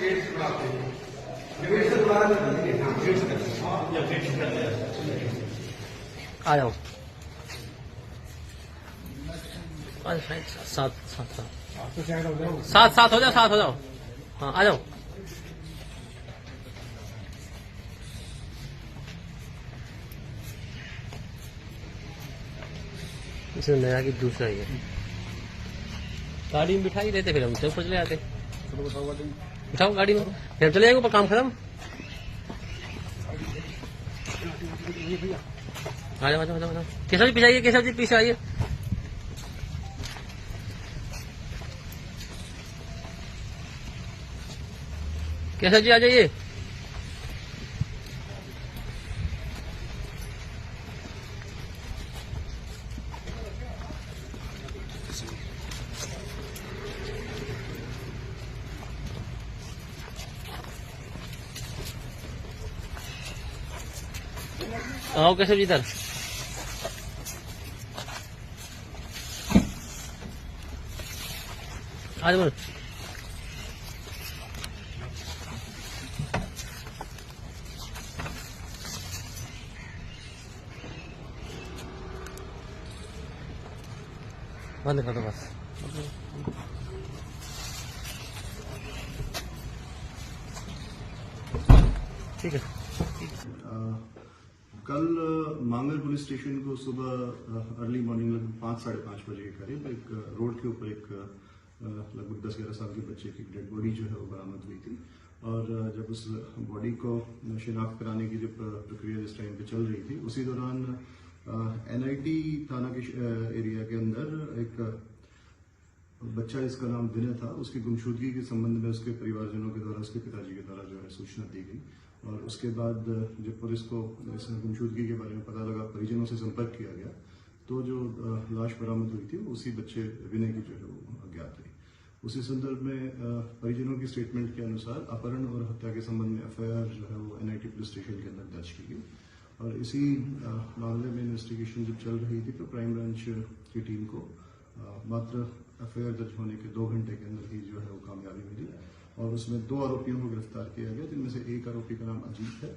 Gate से बुलाते हैं, गेट से बुला रहे हैं। गेट से करते हैं। या गेट से कर दिया। आ जाओ। साथ साथ साथ तो साइड हो जाओ। साथ साथ हो जाओ, साथ हो जाओ। हाँ आ जाओ। इसमें नया की दूसरा ही है। गाड़ी में बिठा ही देते, फिर हम ऊपर चले आते। बिठाओ गाड़ी में, फिर हम चले जाएंगे ऊपर, काम खत्म। आ जाओ आ जाओ आ जाओ। केशव जी पीछे आइए, केशव जी पीछे आइए। केशव जी आ जाइए। आओ केशव जी इधर। आ जाओ। बंद कर दो बस। ठीक है। कल मांगल पुलिस स्टेशन को सुबह अर्ली मॉर्निंग लगभग 5-5:30 बजे के करीब एक रोड के ऊपर एक लगभग 10-11 साल के बच्चे की डेड बॉडी जो है वो बरामद हुई थी। और जब उस बॉडी को शिनाख्त कराने की जो प्रक्रिया जिस टाइम पे चल रही थी, उसी दौरान एनआईटी थाना के एरिया के अंदर एक बच्चा जिसका नाम विनय था, उसकी गुमशुदगी के संबंध में उसके परिवारजनों के द्वारा, उसके पिताजी के द्वारा जो है सूचना दी गई। और उसके बाद जब पुलिस को इस गुमशुदगी के बारे में पता लगा, परिजनों से संपर्क किया गया, तो जो लाश बरामद हुई थी वो उसी बच्चे विनय की जो है वो अज्ञात रही। उसी संदर्भ में परिजनों की स्टेटमेंट के अनुसार अपहरण और हत्या के संबंध में एफआईआर जो है वो एनआईटी पुलिस स्टेशन के अंदर दर्ज की गई। और इसी मामले में इन्वेस्टिगेशन जब चल रही थी तो क्राइम ब्रांच की टीम को मात्र एफआईआर दर्ज होने के 2 घंटे के अंदर ही जो है वो कामयाबी मिली। और उसमें 2 आरोपियों को गिरफ्तार किया गया, जिनमें से एक आरोपी का नाम अजीत है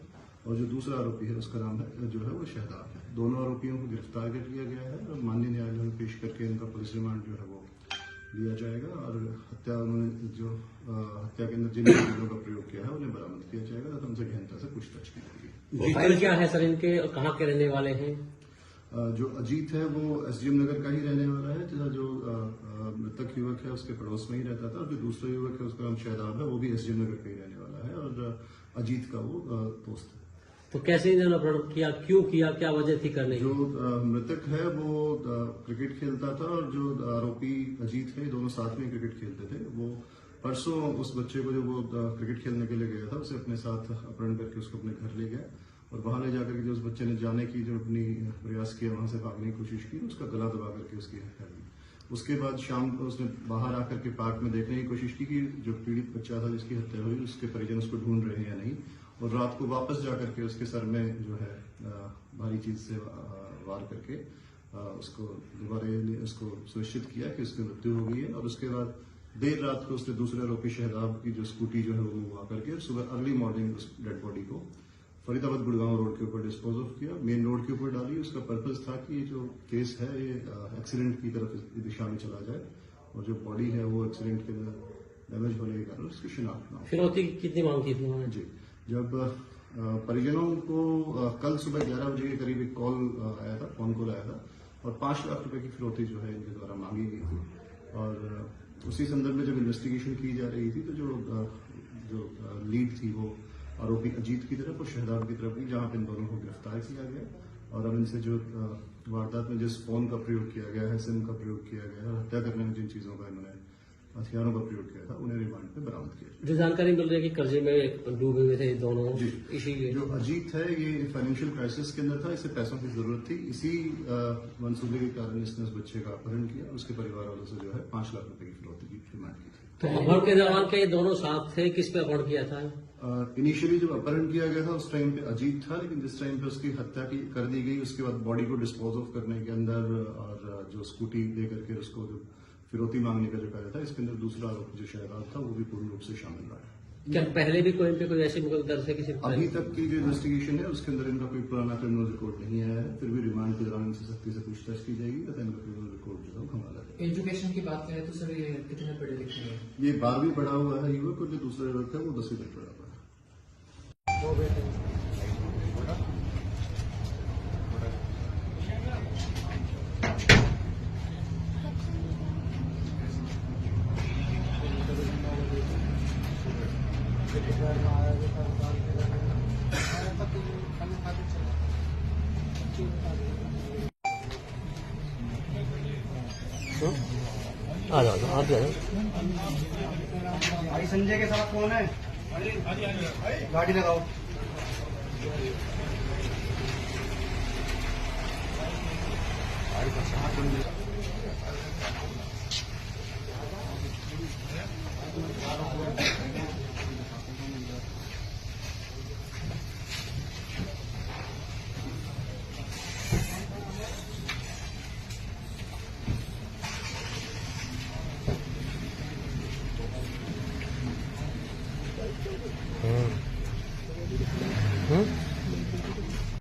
और जो दूसरा आरोपी है उसका नाम है जो है वो शहदाब है। दोनों आरोपियों को गिरफ्तार कर लिया गया है और माननीय न्यायालय में पेश करके इनका पुलिस रिमांड जो है वो लिया जाएगा। और उन्होंने जो हत्या के अंदर जिन चीजों का प्रयोग किया है उन्हें बरामद किया जाएगा तथा उनसे गहनता से पूछताछ की जाएगी। प्रोफाइल क्या है सर इनके, और कहाँ के रहने वाले हैं? जो अजीत है वो एसडीएम नगर का ही रहने वाला है, तथा जो मृतक युवक है उसके पड़ोस में ही रहता था। और जो दूसरा युवक है उसका नाम शहदाब है, वो भी एसडीएम नगर का ही रहने वाला है। और अजीत का वो दोस्त है। तो कैसे इन्होंने अपहरण किया, क्यों किया, क्या वजह थी करने की? जो मृतक है वो क्रिकेट खेलता था और जो आरोपी अजीत है, दोनों साथ में क्रिकेट खेलते थे। वो परसों उस बच्चे को जो वो क्रिकेट खेलने के लिए गया था, उसे अपने साथ अपहरण करके उसको अपने घर ले गया और वहां ले जाकर के जो उस बच्चे ने जाने की जो अपनी प्रयास किया, वहां से भागने की कोशिश की, उसका गला दबा करके उसकी हत्या की। उसके बाद शाम को उसने बाहर आकर के पार्क में देखने की कोशिश की कि जो पीड़ित बच्चा था जिसकी हत्या हुई, उसके परिजन उसको ढूंढ रहे हैं या नहीं। और रात को वापस जाकर के उसके सर में जो है भारी चीज से वार करके उसको दोबारा उसको सुनिश्चित किया कि उसकी मृत्यु हो गई है। और उसके बाद देर रात को उसने दूसरे आरोपी शहदाब की जो स्कूटी जो है वो वहां करके सुबह अर्ली मॉर्निंग उस डेड बॉडी को फरीदाबाद गुड़गांव रोड के ऊपर डिस्पोज ऑफ किया, मेन रोड के ऊपर डाली। उसका पर्पज था कि ये जो केस है ये एक्सीडेंट की तरफ दिशा में चला जाए और जो बॉडी है वो एक्सीडेंट के अंदर डैमेज होने के कारण उसकी शिनाख्त न हो। फिरौती की कितनी मांग की थी उन्होंने? जी, जब परिजनों को कल सुबह 11 बजे के करीब एक कॉल आया था, फोन कॉल आया था और 5 लाख रुपए की फिरौती जो है इनके द्वारा मांगी गई थी। और उसी संदर्भ में जब इन्वेस्टिगेशन की जा रही थी तो जो लीड थी वो आरोपी अजीत की तरफ और शहदाब की तरफ की, जहां पे इन दोनों को गिरफ्तार किया गया। और अब इनसे जो वारदात में जिस फोन का प्रयोग किया गया है, सिम का प्रयोग किया गया है, हत्या करने में जिन चीजों का इन्होंने हथियारों का प्रयोग किया था, उन्हें रिमांड पे बरामद किया। जो जानकारी मिल रही है कि कर्जे में डूबे हुए थे दोनों, इसीलिए जो अजीत है ये फाइनेंशियल क्राइसिस के अंदर था, इसे पैसों की जरूरत थी। इसी मंसूबे के कारण इसने उस बच्चे का अपहरण किया, उसके परिवार वालों से जो है 5 लाख रुपए की फिरौती की डिमांड की थी। तो अपहरण के दौरान क्या ये दोनों साथ थे? किस पे अपहरण किया था? इनिशियली जब अपहरण किया गया था उस टाइम पे अजीत था, लेकिन जिस टाइम पे उसकी हत्या कर दी गई, उसके बाद बॉडी को डिस्पोज ऑफ करने के अंदर और जो स्कूटी दे करके उसको जो फिरौती मांगने का जो कार्य था, इसके अंदर दूसरा आरोपी जो शहदाब था वो भी पूर्ण रूप से शामिल रहा है। क्या पहले भी कोई पे कोई ऐसी मुकदमा दर्ज है किसी अभी तक की जो इन्वेस्टिगेशन है उसके अंदर इनका कोई पुराना क्रिमिनल रिकॉर्ड नहीं आया है। फिर भी रिमांड के दौरान इनसे सख्ती से पूछताछ की जाएगी या इनका क्रिमिनल रिकॉर्ड जो है वो हमारा जाएगा। एजुकेशन की बात करें तो सर ये कितने पढ़े लिखे हैं? ये 12वीं पढ़ा हुआ है युवक और जो दूसरा युवक है वो 10वीं तक पढ़ा हुआ है। दो बेटे आ जाओ आप जाओ। भाई संजय के साथ कौन है? गाड़ी लगाओ। गाड़ी का साथ